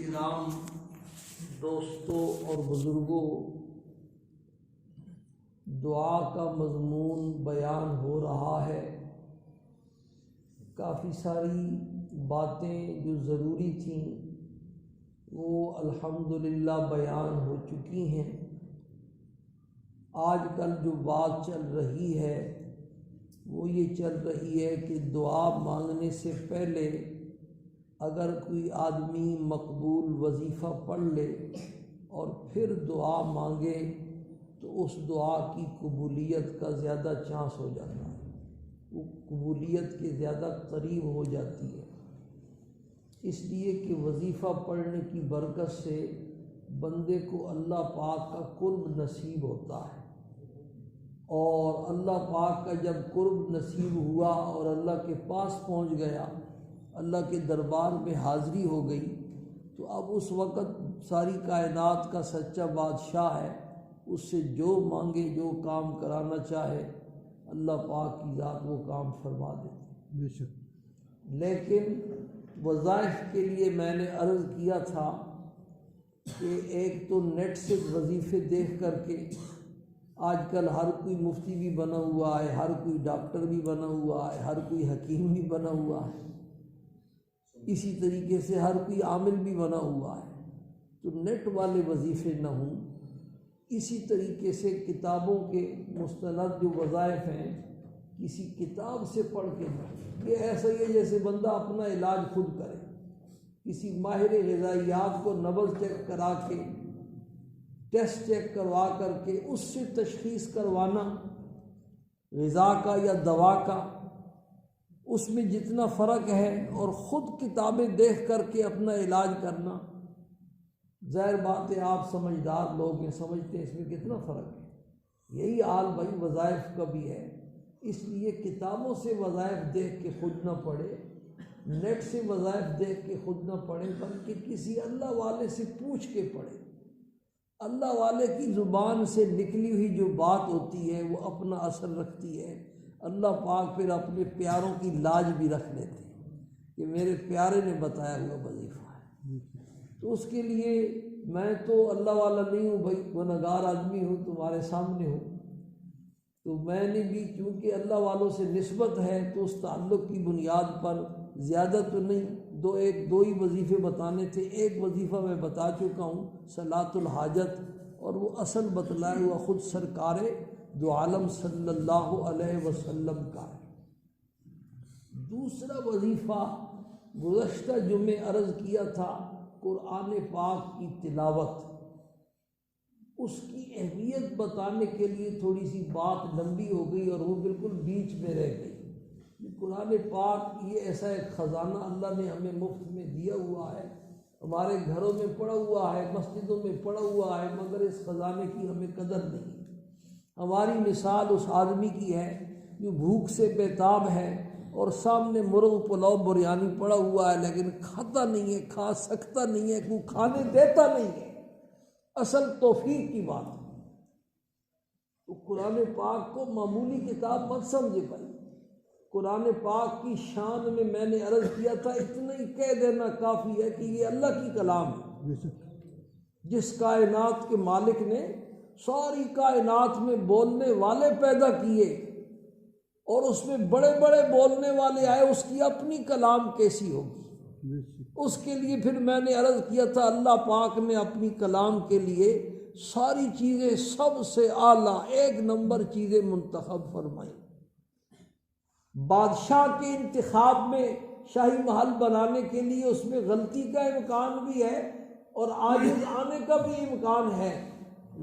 کرام، دوستوں اور بزرگوں، دعا کا مضمون بیان ہو رہا ہے۔ کافی ساری باتیں جو ضروری تھیں وہ الحمدللہ بیان ہو چکی ہیں۔ آج کل جو بات چل رہی ہے وہ یہ چل رہی ہے کہ دعا مانگنے سے پہلے اگر کوئی آدمی مقبول وظیفہ پڑھ لے اور پھر دعا مانگے تو اس دعا کی قبولیت کا زیادہ چانس ہو جاتا ہے، وہ قبولیت کے زیادہ قریب ہو جاتی ہے، اس لیے کہ وظیفہ پڑھنے کی برکت سے بندے کو اللہ پاک کا قرب نصیب ہوتا ہے، اور اللہ پاک کا جب قرب نصیب ہوا اور اللہ کے پاس پہنچ گیا، اللہ کے دربار میں حاضری ہو گئی، تو اب اس وقت ساری کائنات کا سچا بادشاہ ہے، اس سے جو مانگے جو کام کرانا چاہے اللہ پاک کی ذات وہ کام فرما دیتی۔ بے شک۔ لیکن وظائف کے لیے میں نے عرض کیا تھا کہ ایک تو نیٹ سے وظیفے دیکھ کر کے آج کل ہر کوئی مفتی بھی بنا ہوا ہے، ہر کوئی ڈاکٹر بھی بنا ہوا ہے، ہر کوئی حکیم بھی بنا ہوا ہے، اسی طریقے سے ہر کوئی عامل بھی بنا ہوا ہے، تو نیٹ والے وظیفے نہ ہوں۔ اسی طریقے سے کتابوں کے مستند جو وظائف ہیں کسی کتاب سے پڑھ کے نہ، یہ ایسا ہی ہے جیسے بندہ اپنا علاج خود کرے، کسی ماہر غذائیات کو نبض چیک کرا کے، ٹیسٹ چیک کروا کر کے اس سے تشخیص کروانا غذا کا یا دوا کا، اس میں جتنا فرق ہے، اور خود کتابیں دیکھ کر کے اپنا علاج کرنا، ظاہر بات ہے آپ سمجھدار لوگ ہیں، سمجھتے ہیں اس میں کتنا فرق ہے۔ یہی حال بھائی وظائف کا بھی ہے، اس لیے کتابوں سے وظائف دیکھ کے خود نہ پڑھے، نیٹ سے وظائف دیکھ کے خود نہ پڑھے، بلکہ کسی اللہ والے سے پوچھ کے پڑھے۔ اللہ والے کی زبان سے نکلی ہوئی جو بات ہوتی ہے وہ اپنا اثر رکھتی ہے، اللہ پاک پھر اپنے پیاروں کی لاج بھی رکھ لیتے ہیں کہ میرے پیارے نے بتایا ہوا وظیفہ ہے۔ تو اس کے لیے میں تو اللہ والا نہیں ہوں بھائی، گنہگار آدمی ہوں، تمہارے سامنے ہوں، تو میں نے بھی چونکہ اللہ والوں سے نسبت ہے تو اس تعلق کی بنیاد پر زیادہ تو نہیں، دو ہی وظیفے بتانے تھے۔ ایک وظیفہ میں بتا چکا ہوں صلاۃ الحاجت، اور وہ اصل بتلایا ہوا خود سرکار دو عالم صلی اللہ علیہ وسلم کا ہے۔ دوسرا وظیفہ گزشتہ جمعے عرض کیا تھا، قرآن پاک کی تلاوت، اس کی اہمیت بتانے کے لیے تھوڑی سی بات لمبی ہو گئی اور وہ بالکل بیچ میں رہ گئی۔ قرآن پاک یہ ایسا ایک خزانہ اللہ نے ہمیں مفت میں دیا ہوا ہے، ہمارے گھروں میں پڑا ہوا ہے، مسجدوں میں پڑا ہوا ہے، مگر اس خزانے کی ہمیں قدر نہیں۔ ہماری مثال اس آدمی کی ہے جو بھوک سے بیتاب ہے اور سامنے مرغ پلاؤ بریانی پڑا ہوا ہے، لیکن کھاتا نہیں ہے، کھا سکتا نہیں ہے، کوئی کھانے دیتا نہیں ہے۔ اصل توفیق کی بات ہے۔ تو قرآن پاک کو معمولی کتاب مت سمجھے بھائی، قرآن پاک کی شان میں نے عرض کیا تھا اتنا ہی کہہ دینا کافی ہے کہ یہ اللہ کی کلام ہے، جس کائنات کے مالک نے ساری کائنات میں بولنے والے پیدا کیے اور اس میں بڑے بڑے بولنے والے آئے، اس کی اپنی کلام کیسی ہوگی؟ اس کے لیے پھر میں نے عرض کیا تھا اللہ پاک نے اپنی کلام کے لیے ساری چیزیں سب سے اعلیٰ ایک نمبر چیزیں منتخب فرمائیں۔ بادشاہ کے انتخاب میں شاہی محل بنانے کے لیے اس میں غلطی کا امکان بھی ہے اور عاجز آنے کا بھی امکان ہے،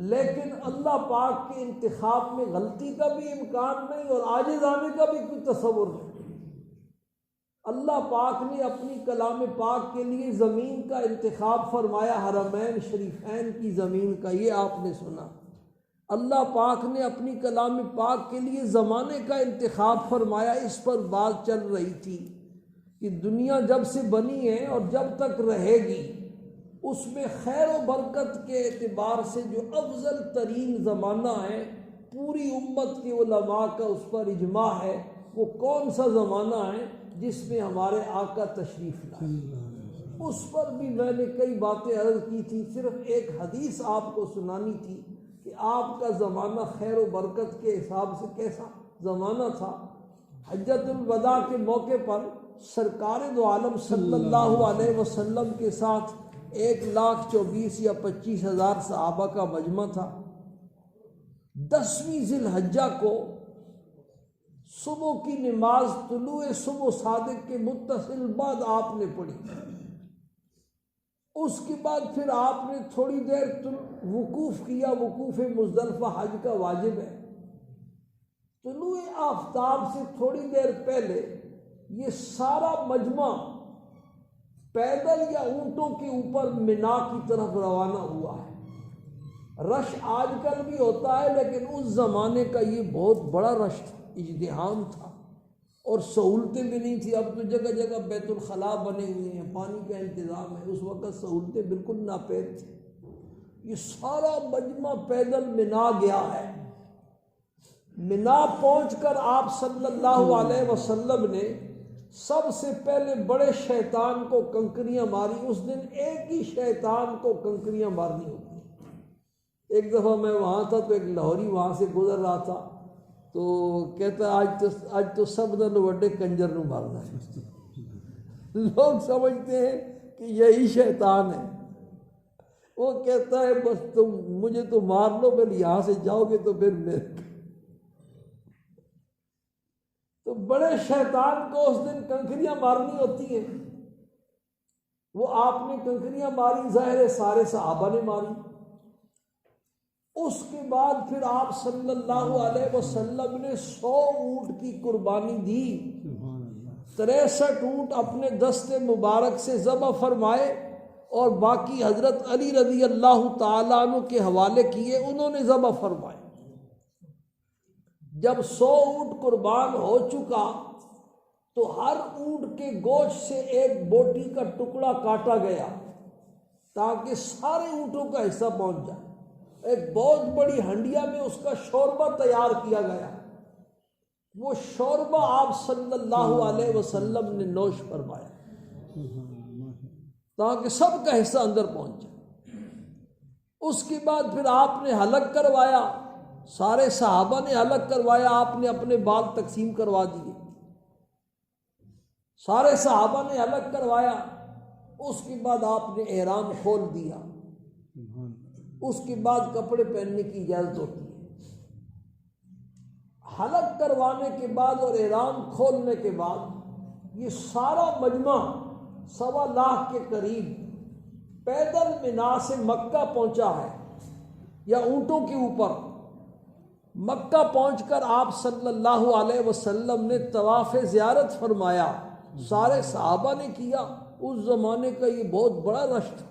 لیکن اللہ پاک کے انتخاب میں غلطی کا بھی امکان نہیں اور عاجز آنے کا بھی کوئی تصور نہیں۔ اللہ پاک نے اپنی کلام پاک کے لیے زمین کا انتخاب فرمایا، حرمین شریفین کی زمین کا، یہ آپ نے سنا۔ اللہ پاک نے اپنی کلام پاک کے لیے زمانے کا انتخاب فرمایا۔ اس پر بات چل رہی تھی کہ دنیا جب سے بنی ہے اور جب تک رہے گی اس میں خیر و برکت کے اعتبار سے جو افضل ترین زمانہ ہے، پوری امت کے علماء کا اس پر اجماع ہے، وہ کون سا زمانہ ہے؟ جس میں ہمارے آقا تشریف لائے۔ اس پر بھی میں نے کئی باتیں عرض کی تھی. صرف ایک حدیث آپ کو سنانی تھی کہ آپ کا زمانہ خیر و برکت کے حساب سے کیسا زمانہ تھا. حجۃ الوداع کے موقع پر سرکار دو عالم صلی اللہ علیہ وسلم کے ساتھ 1,24,000 یا 25,000 صحابہ کا مجمع تھا. 10ویں ذی الحجہ کو صبح کی نماز طلوع صبح صادق کے متصل بعد آپ نے پڑھی. اس کے بعد پھر آپ نے تھوڑی دیر وقوف کیا. وقوف مزدلفہ حج کا واجب ہے. طلوع آفتاب سے تھوڑی دیر پہلے یہ سارا مجمع پیدل یا اونٹوں کے اوپر مینا کی طرف روانہ ہوا ہے. رش آج کل بھی ہوتا ہے لیکن اس زمانے کا یہ بہت بڑا رش تھا, اجتحام تھا, اور سہولتیں بھی نہیں تھی. اب تو جگہ جگہ بیت الخلاء بنے ہوئے ہیں, پانی کا انتظام ہے. اس وقت سہولتیں بالکل ناپید تھیں. یہ سارا مجمع پیدل مینا گیا ہے. مینا پہنچ کر آپ صلی اللہ علیہ وسلم نے سب سے پہلے بڑے شیطان کو کنکریاں ماری. اس دن ایک ہی شیطان کو کنکریاں مارنی ہوتی ہیں. ایک دفعہ میں وہاں تھا تو ایک لاہوری وہاں سے گزر رہا تھا تو کہتا آج تو سب نہ وڈے کنجر نو مارنا ہے. لوگ سمجھتے ہیں کہ یہی شیطان ہے. وہ کہتا ہے بس تم مجھے تو مار لو, پھر یہاں سے جاؤ گے تو پھر میرے. تو بڑے شیطان کو اس دن کنکریاں مارنی ہوتی ہیں. وہ آپ نے کنکریاں ماری, ظاہر ہے سارے صحابہ نے ماری. اس کے بعد پھر آپ صلی اللہ علیہ وسلم نے 100 اونٹ کی قربانی دی. 63 اونٹ اپنے دست مبارک سے ذبح فرمائے اور باقی حضرت علی رضی اللہ تعالیٰ عنہ کے حوالے کیے, انہوں نے ذبح فرمائے. جب 100 اونٹ قربان ہو چکا تو ہر اونٹ کے گوشت سے ایک بوٹی کا ٹکڑا کاٹا گیا تاکہ سارے اونٹوں کا حصہ پہنچ جائے. ایک بہت بڑی ہنڈیا میں اس کا شوربہ تیار کیا گیا. وہ شوربہ آپ صلی اللہ علیہ وسلم نے نوش فرمایا تاکہ سب کا حصہ اندر پہنچ جائے. اس کے بعد پھر آپ نے حلق کروایا, سارے صحابہ نے حلق کروایا. آپ نے اپنے بال تقسیم کروا دیے, سارے صحابہ نے حلق کروایا. اس کے بعد آپ نے احرام کھول دیا. اس کے بعد کپڑے پہننے کی اجازت ہوتی ہے. حلق کروانے کے بعد اور احرام کھولنے کے بعد یہ سارا مجمع 1.25 لاکھ کے قریب پیدل مینا سے مکہ پہنچا ہے یا اونٹوں کے اوپر. مکہ پہنچ کر آپ صلی اللہ علیہ وسلم نے طواف زیارت فرمایا. سارے صحابہ نے کیا. اس زمانے کا یہ بہت بڑا رش تھا.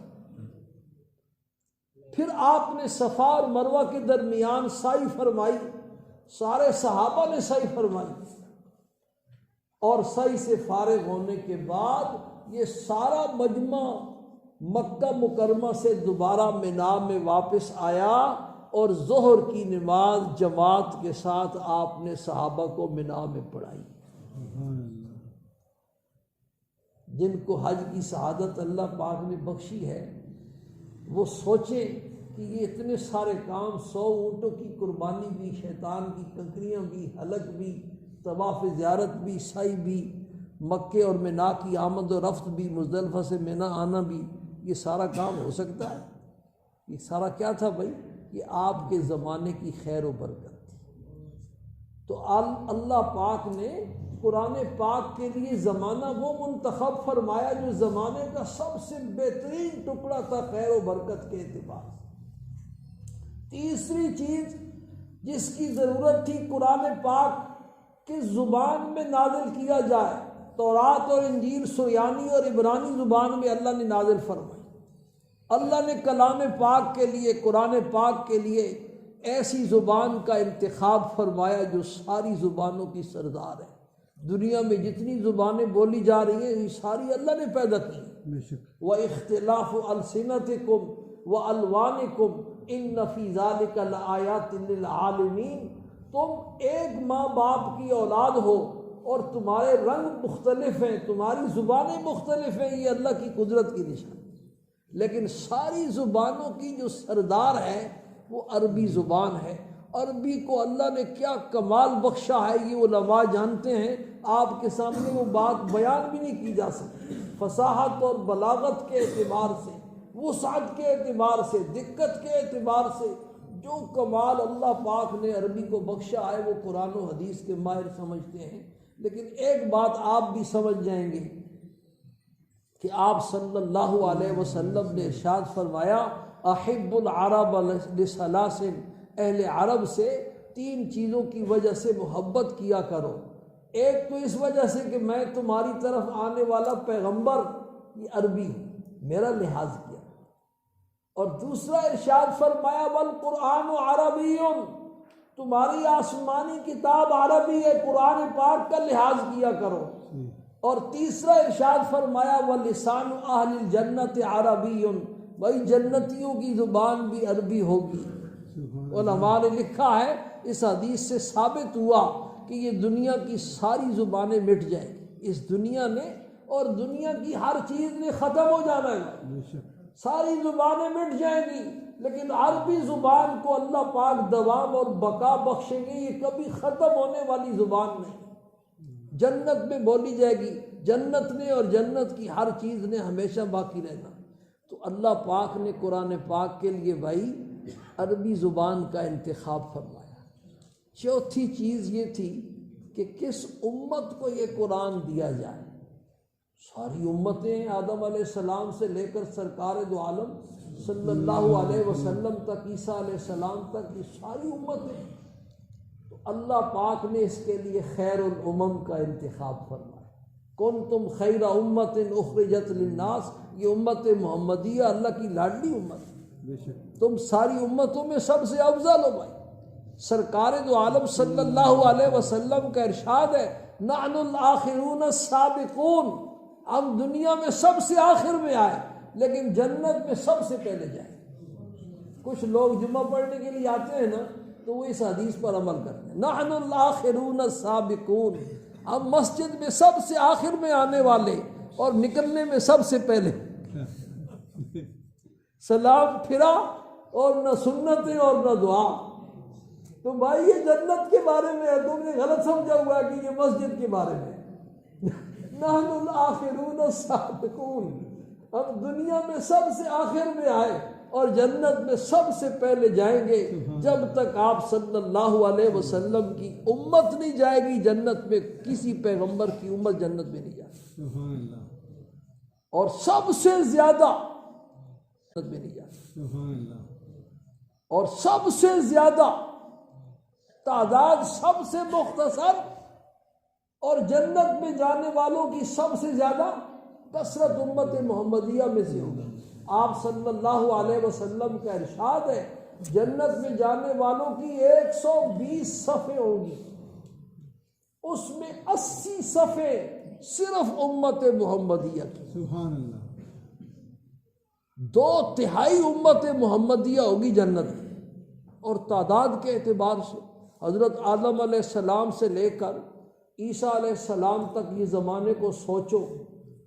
پھر آپ نے صفا اور مروہ کے درمیان سعی فرمائی. سارے صحابہ نے سعی فرمائی اور سعی سے فارغ ہونے کے بعد یہ سارا مجمع مکہ مکرمہ سے دوبارہ مینا میں واپس آیا اور ظہر کی نماز جماعت کے ساتھ آپ نے صحابہ کو مینا میں پڑھائی. جن کو حج کی سعادت اللہ پاک نے بخشی ہے وہ سوچیں کہ یہ اتنے سارے کام, 100 اونٹوں کی قربانی بھی, شیطان کی کنکریاں بھی, حلق بھی, طواف زیارت بھی, سعی بھی, مکے اور مینا کی آمد و رفت بھی, مزدلفہ سے مینا آنا بھی, یہ سارا کام ہو سکتا ہے؟ یہ سارا کیا تھا بھائی؟ یہ آپ کے زمانے کی خیر و برکت تھی. تو اللہ پاک نے قرآن پاک کے لیے زمانہ وہ منتخب فرمایا جو زمانے کا سب سے بہترین ٹکڑا تھا خیر و برکت کے اعتبار سے. تیسری چیز جس کی ضرورت تھی قرآن پاک کس زبان میں نازل کیا جائے. تورات اور انجیل سریانی اور عبرانی زبان میں اللہ نے نازل فرمائی. اللہ نے کلام پاک کے لیے, قرآن پاک کے لیے ایسی زبان کا انتخاب فرمایا جو ساری زبانوں کی سردار ہے. دنیا میں جتنی زبانیں بولی جا رہی ہیں یہ ساری اللہ نے پیدا کی. وَاخْتِلَافُ أَلْسِنَتِكُمْ وَأَلْوَانِكُمْ إِنَّ فِي ذَلِكَ لَآيَاتٍ لِلْعَالِمِينَ. تم ایک ماں باپ کی اولاد ہو اور تمہارے رنگ مختلف ہیں، تمہاری زبانیں مختلف ہیں، یہ اللہ کی قدرت کی نشان، لیکن ساری زبانوں کی جو سردار ہے وہ عربی زبان ہے۔ عربی کو اللہ نے کیا کمال بخشا ہے یہ علماء جانتے ہیں، آپ کے سامنے وہ بات بیان بھی نہیں کی جا سکتی۔ فصاحت اور بلاغت کے اعتبار سے، وسعت کے اعتبار سے، دقت کے اعتبار سے جو کمال اللہ پاک نے عربی کو بخشا ہے وہ قرآن و حدیث کے ماہر سمجھتے ہیں۔ لیکن ایک بات آپ بھی سمجھ جائیں گے کہ آپ صلی اللہ علیہ وسلم نے ارشاد فرمایا احب العرب لثلاث، اہل عرب سے 3 چیزوں کی وجہ سے محبت کیا کرو۔ ایک تو اس وجہ سے کہ میں تمہاری طرف آنے والا پیغمبر یہ عربی ہوں، میرا لحاظ کیا، اور دوسرا ارشاد فرمایا والقرآن عربی، تمہاری آسمانی کتاب عربی ہے، قرآن پاک کا لحاظ کیا کرو، اور تیسرا ارشاد فرمایا وَلِسَانُ أَهْلِ الْجَنَّةِ عَرَبِيٌّ، بھائی جنتیوں کی زبان بھی عربی ہوگی۔ علماء نے لکھا ہے اس حدیث سے ثابت ہوا کہ یہ دنیا کی ساری زبانیں مٹ جائیں گی، اس دنیا نے اور دنیا کی ہر چیز نے ختم ہو جانا ہے، ساری زبانیں مٹ جائیں گی، لیکن عربی زبان کو اللہ پاک دوام اور بقا بخشیں گے، یہ کبھی ختم ہونے والی زبان نہیں، جنت میں بولی جائے گی، جنت نے اور جنت کی ہر چیز نے ہمیشہ باقی رہنا۔ تو اللہ پاک نے قرآن پاک کے لیے بھائی عربی زبان کا انتخاب فرمایا۔ چوتھی چیز یہ تھی کہ کس امت کو یہ قرآن دیا جائے۔ ساری امتیں آدم علیہ السلام سے لے کر سرکار دو عالم صلی اللہ علیہ وسلم تک، عیسیٰ علیہ السلام تک، یہ ساری امتیں، تو اللہ پاک نے اس کے لیے خیر الامم کا انتخاب فرمایا۔ کنتم خیر امت اخرجت للناس، یہ امت محمدیہ اللہ کی لاڈلی امت، تم ساری امتوں میں سب سے افضل ہو بھائی۔ سرکار دو عالم صلی اللہ علیہ وسلم کا ارشاد ہے نحن الآخرون السابقون، ہم دنیا میں سب سے آخر میں آئے لیکن جنت میں سب سے پہلے جائیں۔ کچھ لوگ جمعہ پڑھنے کے لیے آتے ہیں نا تو وہ اس حدیث پر عمل کرتے ہیں، نحن الآخرون السابقون، ہم مسجد میں سب سے آخر میں آنے والے اور نکلنے میں سب سے پہلے۔ سلام پھرا اور نہ سنتیں اور نہ دعا۔ تو بھائی یہ جنت کے بارے میں ہے، تم نے غلط سمجھا ہوا کہ یہ مسجد کے بارے میں۔ نحن الآخرون السابقون، ہم دنیا میں سب سے آخر میں آئے اور جنت میں سب سے پہلے جائیں گے۔ جب تک آپ صلی اللہ علیہ وسلم کی امت نہیں جائے گی جنت میں، کسی پیغمبر کی امت جنت میں نہیں جائے گی، اور سب سے زیادہ جنت میں نہیں جائے گی، اور سب سے زیادہ تعداد، سب سے مختصر اور جنت میں جانے والوں کی سب سے زیادہ کثرت امت محمدیہ میں سے ہوگی۔ آپ صلی اللہ علیہ وسلم کا ارشاد ہے جنت میں جانے والوں کی 120 صفیں ہوں گی، اس میں 80 صفیں صرف امت محمدیہ کی، سبحان اللہ، 2/3 امت محمدیہ ہوگی جنت میں۔ اور تعداد کے اعتبار سے حضرت آدم علیہ السلام سے لے کر عیسیٰ علیہ السلام تک یہ زمانے کو سوچو،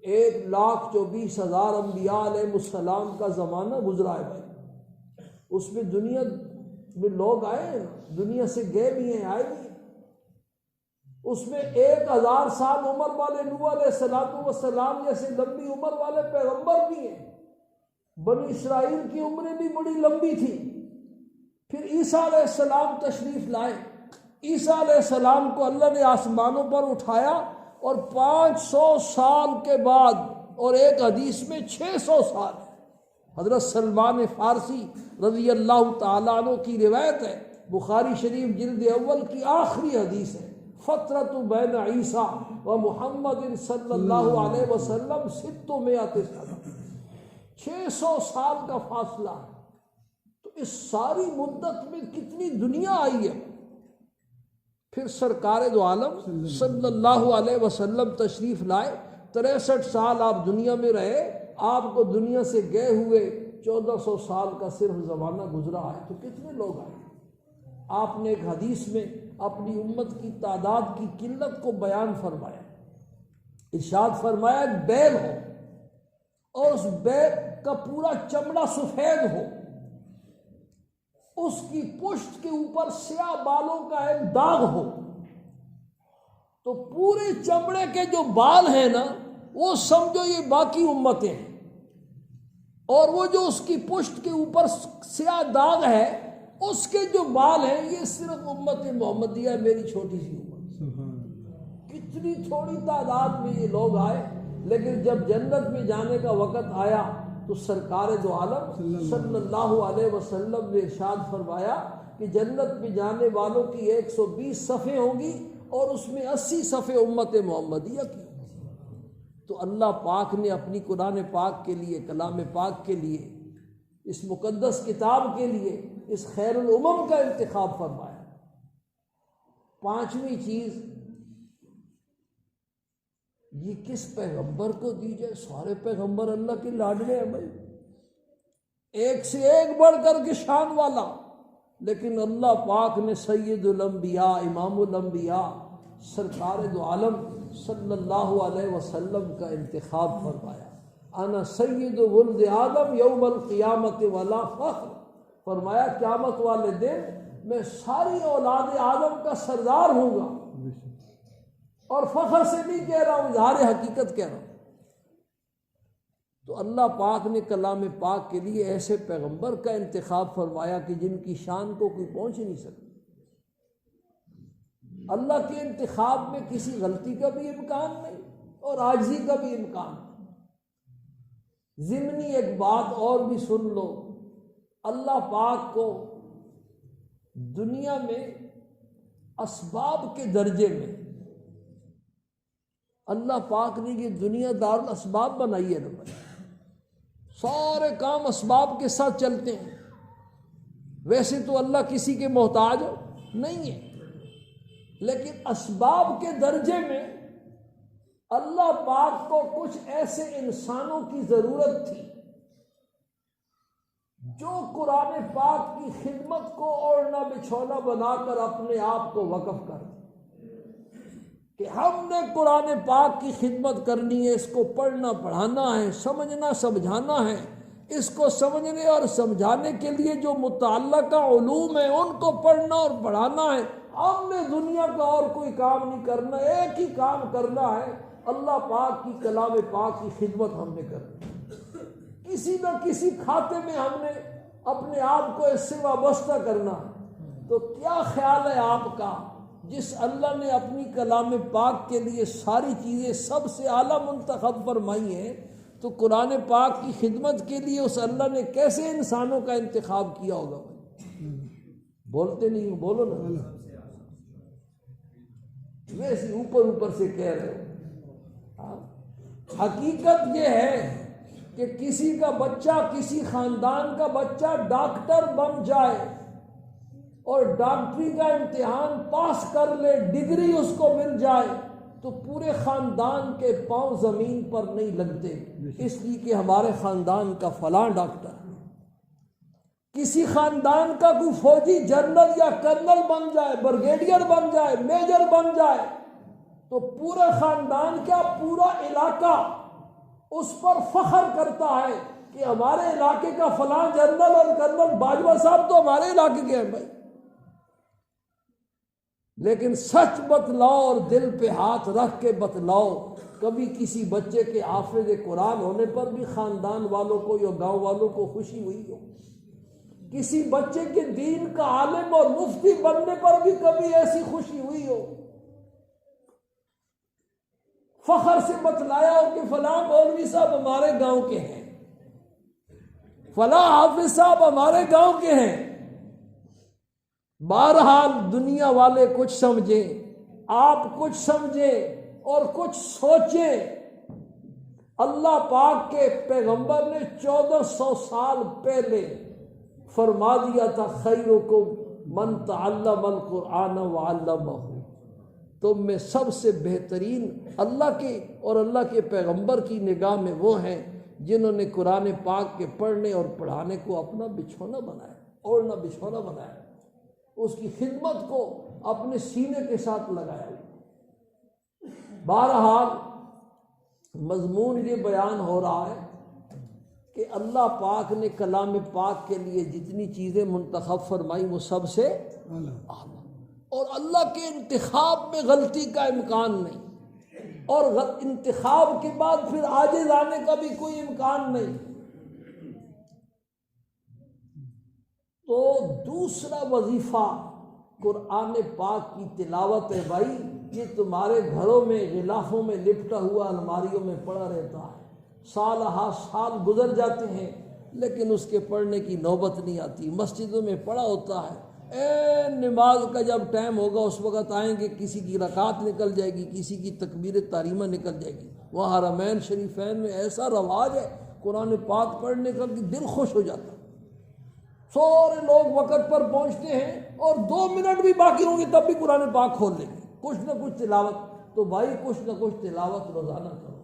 1,24,000 انبیاء علیہ السلام کا زمانہ گزرا ہے بھائی۔ اس میں دنیا میں لوگ آئے ہیں، دنیا سے گئے بھی ہیں، آئے بھی ہیں۔ اس میں 1,000 سال عمر والے نوح علیہ السلام جیسے لمبی عمر والے پیغمبر بھی ہیں۔ بنی اسرائیل کی عمریں بھی بڑی لمبی تھی۔ پھر عیسیٰ علیہ السلام تشریف لائے، عیسیٰ علیہ السلام کو اللہ نے آسمانوں پر اٹھایا اور 500 سال کے بعد، اور ایک حدیث میں 600 سال، حضرت سلمان فارسی رضی اللہ تعالیٰ عنہ کی روایت ہے، بخاری شریف جلد اول کی آخری حدیث ہے، فترۃ بین عیسیٰ و محمد صلی اللہ علیہ وسلم 600 سال، 600 سال کا فاصلہ ہے۔ تو اس ساری مدت میں کتنی دنیا آئی ہے۔ پھر سرکار دو عالم صلی اللہ علیہ وسلم تشریف لائے، 63 سال آپ دنیا میں رہے، آپ کو دنیا سے گئے ہوئے 1400 سال کا صرف زمانہ گزرا ہے، تو کتنے لوگ آئے۔ آپ نے ایک حدیث میں اپنی امت کی تعداد کی قلت کو بیان فرمایا، ارشاد فرمایا ایک بیل ہو اور اس بیل کا پورا چمڑا سفید ہو، اس کی پشت کے اوپر سیاہ بالوں کا ایک داغ ہو، تو پورے چمڑے کے جو بال ہیں نا وہ سمجھو یہ باقی امتیں ہیں، اور وہ جو اس کی پشت کے اوپر سیاہ داغ ہے اس کے جو بال ہیں یہ صرف امت محمدیہ میری چھوٹی سی امت۔ کتنی تھوڑی تعداد میں یہ لوگ آئے، لیکن جب جنت میں جانے کا وقت آیا تو سرکار دو عالم صلی اللہ علیہ وسلم نے ارشاد فرمایا کہ جنت میں جانے والوں کی 120 صفیں ہوں گی اور اس میں 80 صفیں امت محمدیہ کی۔ تو اللہ پاک نے اپنی قرآن پاک کے لیے، کلام پاک کے لیے، اس مقدس کتاب کے لیے اس خیر الامم کا انتخاب فرمایا۔ پانچویں چیز یہ کس پیغمبر کو دی جائے؟ سارے پیغمبر اللہ کے لاڈلے ہیں بھائی، ایک سے ایک بڑھ کر کے شان والا، لیکن اللہ پاک نے سید الانبیاء، امام الانبیاء، سرکار دو عالم صلی اللہ علیہ وسلم کا انتخاب فرمایا۔ انا سید ولد آدم یوم القیامت ولا فخر، فرمایا قیامت والے دن میں ساری اولاد آدم کا سردار ہوں گا، اور فخر سے نہیں کہہ رہا ہوں، اظہار حقیقت کہہ رہا ہوں۔ تو اللہ پاک نے کلام پاک کے لیے ایسے پیغمبر کا انتخاب فرمایا کہ جن کی شان کو کوئی پہنچ نہیں سکتا۔ اللہ کے انتخاب میں کسی غلطی کا بھی امکان نہیں اور عاجزی کا بھی امکان نہیں۔ ضمنی ایک بات اور بھی سن لو، اللہ پاک کو دنیا میں اسباب کے درجے میں اللہ پاک نے یہ دنیا دار الاسباب بنائی ہے نا، سارے کام اسباب کے ساتھ چلتے ہیں۔ ویسے تو اللہ کسی کے محتاج نہیں ہے، لیکن اسباب کے درجے میں اللہ پاک کو کچھ ایسے انسانوں کی ضرورت تھی جو قرآن پاک کی خدمت کو اوڑھنا بچھونا بنا کر اپنے آپ کو وقف کر دیں کہ ہم نے قرآن پاک کی خدمت کرنی ہے، اس کو پڑھنا پڑھانا ہے، سمجھنا سمجھانا ہے، اس کو سمجھنے اور سمجھانے کے لیے جو متعلقہ علوم ہیں ان کو پڑھنا اور پڑھانا ہے۔ ہم نے دنیا کا اور کوئی کام نہیں کرنا، ایک ہی کام کرنا ہے، اللہ پاک کی کلام پاک کی خدمت ہم نے کرنی، کسی نہ کسی کھاتے میں ہم نے اپنے آپ کو اس سے وابستہ کرنا ہے۔ تو کیا خیال ہے آپ کا، جس اللہ نے اپنی کلام پاک کے لیے ساری چیزیں سب سے اعلیٰ منتخب فرمائی ہیں، تو قرآن پاک کی خدمت کے لیے اس اللہ نے کیسے انسانوں کا انتخاب کیا ہوگا؟ بولتے نہیں، بولو نا، ویسے اوپر سے کہہ رہے ہو۔ حقیقت یہ ہے کہ کسی کا بچہ، کسی خاندان کا بچہ ڈاکٹر بن جائے اور ڈاکٹری کا امتحان پاس کر لے، ڈگری اس کو مل جائے، تو پورے خاندان کے پاؤں زمین پر نہیں لگتے، اس لیے کہ ہمارے خاندان کا فلاں ڈاکٹر ہے۔ کسی خاندان کا کوئی فوجی جنرل یا کرنل بن جائے، بریگیڈیئر بن جائے، میجر بن جائے، تو پورا خاندان کیا، پورا علاقہ اس پر فخر کرتا ہے کہ ہمارے علاقے کا فلاں جنرل اور کرنل باجوہ صاحب تو ہمارے علاقے کے ہیں بھائی۔ لیکن سچ بتلاؤ اور دل پہ ہاتھ رکھ کے بتلاؤ، کبھی کسی بچے کے حافظ قرآن ہونے پر بھی خاندان والوں کو یا گاؤں والوں کو خوشی ہوئی ہو؟ کسی بچے کے دین کا عالم اور مفتی بننے پر بھی کبھی ایسی خوشی ہوئی ہو؟ فخر سے بتلایا ہو کہ فلاں مولوی صاحب ہمارے گاؤں کے ہیں، فلاں حافظ صاحب ہمارے گاؤں کے ہیں۔ بہرحال دنیا والے کچھ سمجھیں، آپ کچھ سمجھیں اور کچھ سوچیں۔ اللہ پاک کے پیغمبر نے 1400 سال پہلے فرما دیا تھا، خیرکم من تعلم القرآن وعلمہ، تم میں سب سے بہترین اللہ کے اور اللہ کے پیغمبر کی نگاہ میں وہ ہیں جنہوں نے قرآن پاک کے پڑھنے اور پڑھانے کو اپنا بچھونا بنایا، اوڑھنا بچھونا بنایا۔ اس کی خدمت کو اپنے سینے کے ساتھ لگایا۔ بہرحال مضمون یہ بیان ہو رہا ہے کہ اللہ پاک نے کلام پاک کے لیے جتنی چیزیں منتخب فرمائی وہ سب سے اعلیٰ، اور اللہ کے انتخاب میں غلطی کا امکان نہیں، اور انتخاب کے بعد پھر آگے جانے کا بھی کوئی امکان نہیں۔ تو دوسرا وظیفہ قرآن پاک کی تلاوت ہے بھائی، یہ تمہارے گھروں میں غلافوں میں لپٹا ہوا الماریوں میں پڑا رہتا ہے، سال ہا سال گزر جاتے ہیں لیکن اس کے پڑھنے کی نوبت نہیں آتی، مسجدوں میں پڑا ہوتا ہے، نماز کا جب ٹائم ہوگا اس وقت آئیں گے، کسی کی رکعت نکل جائے گی، کسی کی تکبیر تحریمہ نکل جائے گی۔ وہاں حرمین شریفین میں ایسا رواج ہے قرآن پاک پڑھنے کا کہ دل خوش ہو جاتا، سارے لوگ وقت پر پہنچتے ہیں اور 2 منٹ بھی باقی ہوں گے تب بھی قرآن پاک کھول لیں گے، کچھ نہ کچھ تلاوت۔ تو بھائی کچھ نہ کچھ تلاوت روزانہ کرو،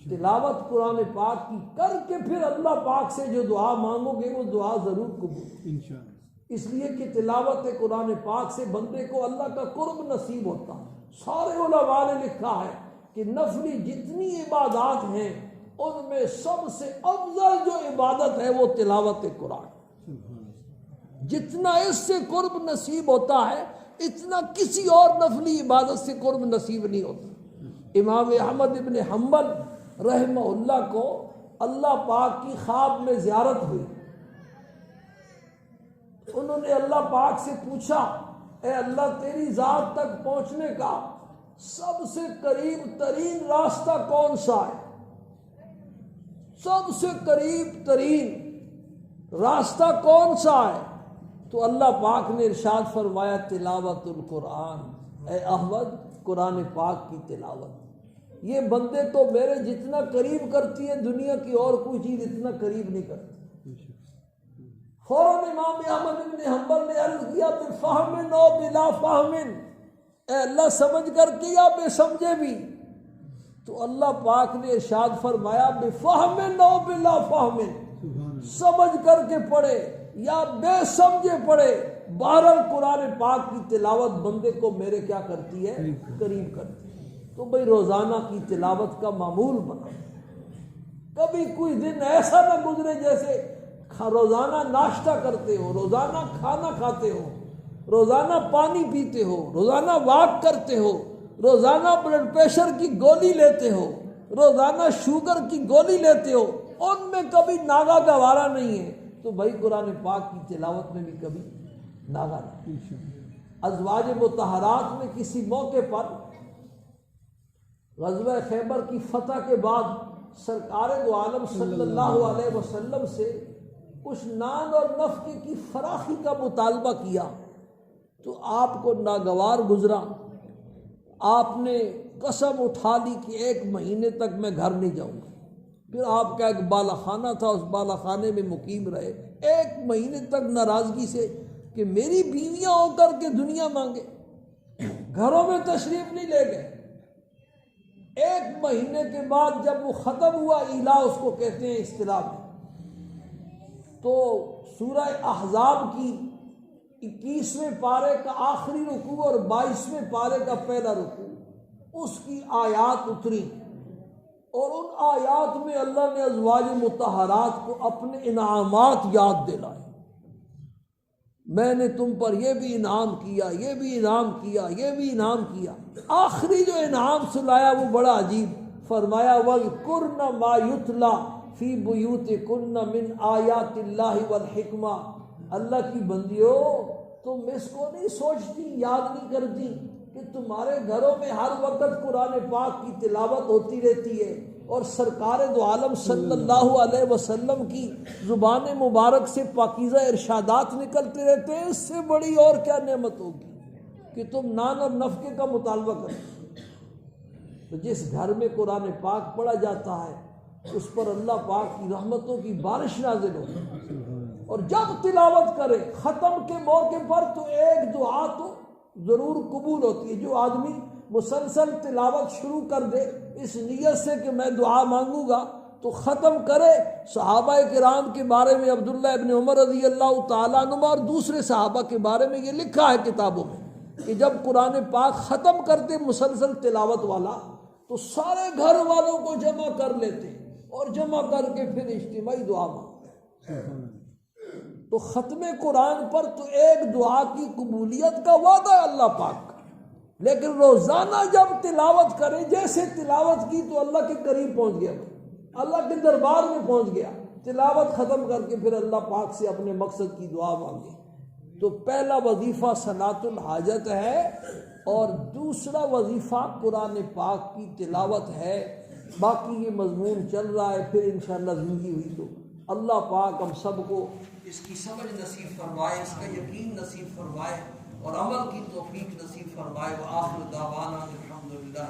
تلاوت قرآن پاک کی کر کے پھر اللہ پاک سے جو دعا مانگو گے وہ دعا ضرور قبول انشاءاللہ، اس لیے کہ تلاوت قرآن پاک سے بندے کو اللہ کا قرب نصیب ہوتا ہے۔ سارے علماء نے لکھا ہے کہ نفلی جتنی عبادات ہیں ان میں سب سے افضل جو عبادت ہے وہ تلاوت قرآن، جتنا اس سے قرب نصیب ہوتا ہے اتنا کسی اور نفلی عبادت سے قرب نصیب نہیں ہوتا۔ امام احمد ابن حنبل رحمہ اللہ کو اللہ پاک کی خواب میں زیارت ہوئی، انہوں نے اللہ پاک سے پوچھا، اے اللہ تیری ذات تک پہنچنے کا سب سے قریب ترین راستہ کون سا ہے؟ سب سے قریب ترین راستہ کون سا ہے؟ تو اللہ پاک نے ارشاد فرمایا تلاوت القرآن، اے احمد قرآن پاک کی تلاوت، یہ بندے کو میرے جتنا قریب کرتی ہے دنیا کی اور کوئی چیز اتنا قریب نہیں کرتی۔ فوراً امام احمد بن حنبل نے عرض کیا بفہم و بلا فہم، اے اللہ سمجھ کر کے یا بے سمجھے بھی؟ تو اللہ پاک نے ارشاد فرمایا بفہم و بلا فہم، سمجھ کر کے پڑھے یا بے سمجھے پڑھے، بہرحال قرآن پاک کی تلاوت بندے کو میرے کیا کرتی ہے؟ قریب کرتی ہے۔ تو بھئی روزانہ کی تلاوت کا معمول بنا، کبھی کوئی دن ایسا نہ گزرے جیسے روزانہ ناشتہ کرتے ہو، روزانہ کھانا کھاتے ہو، روزانہ پانی پیتے ہو، روزانہ واک کرتے ہو، روزانہ بلڈ پریشر کی گولی لیتے ہو، روزانہ شوگر کی گولی لیتے ہو، ان میں کبھی ناگا گوارا نہیں ہے، تو بھائی قرآن پاک کی تلاوت میں بھی کبھی ناگا نہیں۔ ازواج مطہرات میں کسی موقع پر غزوہ خیبر کی فتح کے بعد سرکار دو عالم صلی اللہ علیہ وسلم سے کچھ نان اور نفقے کی فراخی کا مطالبہ کیا، تو آپ کو ناگوار گزرا، آپ نے قسم اٹھا لی کہ 1 مہینے تک میں گھر نہیں جاؤں گا۔ پھر آپ کا ایک بالا خانہ تھا، اس بالا خانے میں مقیم رہے 1 مہینے تک ناراضگی سے کہ میری بیویاں ہو کر کے دنیا مانگے، گھروں میں تشریف نہیں لے گئے۔ 1 مہینے کے بعد جب وہ ختم ہوا، ایلا اس کو کہتے ہیں اصطلاح میں، تو سورہ احزاب کی 21ویں پارے کا آخری رکوع اور 22ویں پارے کا پہلا رکوع، اس کی آیات اتری، اور ان آیات میں اللہ نے ازواج مطہرات کو اپنے انعامات یاد دلائے، میں نے تم پر یہ بھی انعام کیا، یہ بھی انعام کیا، یہ بھی انعام کیا۔ آخری جو انعام سنایا وہ بڑا عجیب، فرمایا وَاذْكُرْنَ مَا يُتْلَى فِي بُيُوتِكُنَّ مِنْ آیَاتِ اللَّهِ وَالْحِکْمَةِ، اللہ کی بندیو تم اس کو نہیں سوچتی، یاد نہیں کرتی کہ تمہارے گھروں میں ہر وقت قرآن پاک کی تلاوت ہوتی رہتی ہے اور سرکار دو عالم صلی اللہ علیہ وسلم کی زبان مبارک سے پاکیزہ ارشادات نکلتے رہتے ہیں، اس سے بڑی اور کیا نعمت ہوگی کہ تم نان اور نفقے کا مطالبہ کرو۔ تو جس گھر میں قرآن پاک پڑھا جاتا ہے اس پر اللہ پاک کی رحمتوں کی بارش نازل ہوتی، اور جب تلاوت کرے ختم کے موقع پر تو ایک دعا تو ضرور قبول ہوتی ہے۔ جو آدمی مسلسل تلاوت شروع کر دے اس نیت سے کہ میں دعا مانگوں گا، تو ختم کرے۔ صحابہ کرام کے بارے میں عبداللہ ابن عمر رضی اللہ تعالیٰ عنہ اور دوسرے صحابہ کے بارے میں یہ لکھا ہے کتابوں میں کہ جب قرآن پاک ختم کرتے مسلسل تلاوت والا تو سارے گھر والوں کو جمع کر لیتے اور جمع کر کے پھر اجتماعی دعا مانگتے۔ تو ختم قرآن پر تو ایک دعا کی قبولیت کا وعدہ ہے اللہ پاک کا، لیکن روزانہ جب تلاوت کرے، جیسے تلاوت کی تو اللہ کے قریب پہنچ گیا، اللہ کے دربار میں پہنچ گیا، تلاوت ختم کر کے پھر اللہ پاک سے اپنے مقصد کی دعا مانگی۔ تو پہلا وظیفہ صلاۃ الحاجت ہے اور دوسرا وظیفہ قرآن پاک کی تلاوت ہے۔ باقی یہ مضمون چل رہا ہے، پھر انشاءاللہ زندگی ہوئی تو اللہ پاک ہم سب کو اس کی سمجھ نصیب فرمائے، اس کا یقین نصیب فرمائے اور عمل کی توفیق نصیب فرمائے۔ وآخر دعوانا الحمدللہ۔